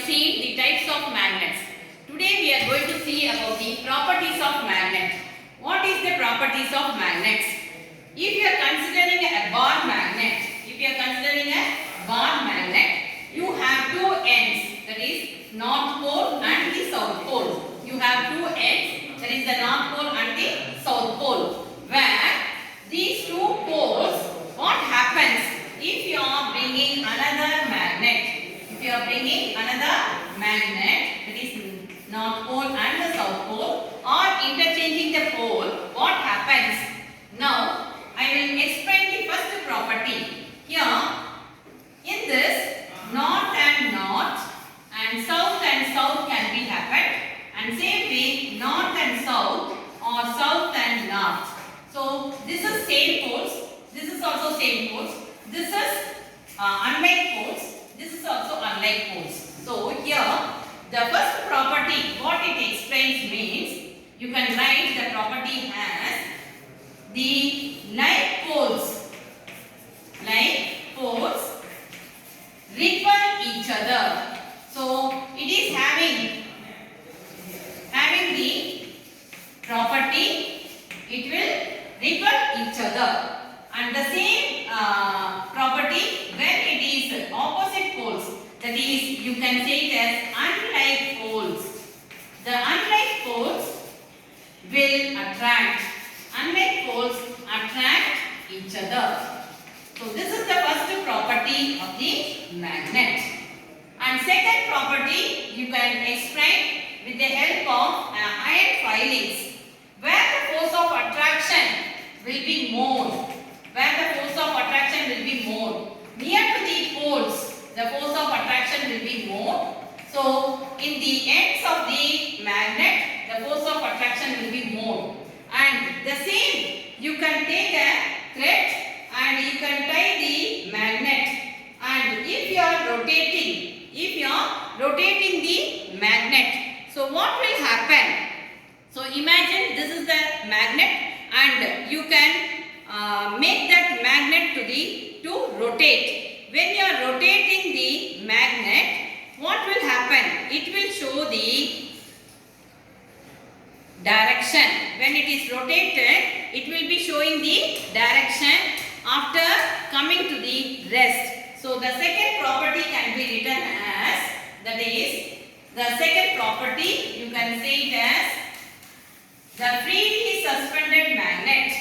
seen the types of magnets. Today we are going to see about the properties of magnet. What is the properties of magnets? If you are considering a bar magnet, you have two ends, that is north pole and the south pole. You have two ends, that is the north pole and the south pole. Where these two poles, what happens if you are bringing another magnet? If you are bringing another magnet, that is north pole and the south pole, or interchanging the pole, what happens? Now I will explain the first property. Here, in this, north and south can be happened, and same way north and south or south and north. So this is same poles, this is also same poles, this is unlike poles, this is also unlike poles. So here the first property, what it explains means, you can write the property as the like poles repel each other. So it is having the property, it will repel each other, and the same property when it is opposite poles, that is you can say it as unlike poles. The unlike poles will attract each other. So this is the first property of the magnet. And second property you can explain with the help of iron filings, where the force of attraction will be more. Near to the poles, the force of attraction will be more. So in the ends of the magnet, the force of attraction will be more. And the same, you can take a thread and you can tie the magnet, and if you are rotating the magnet, so what will happen? So imagine this is the magnet, and you can make that magnet to rotate. When you are rotating the magnet, what will happen? It will show the direction. When it is rotated, it will be showing the direction after coming to the rest. So the second property can be written as, that is the second property, you can say it as the freely suspended magnet.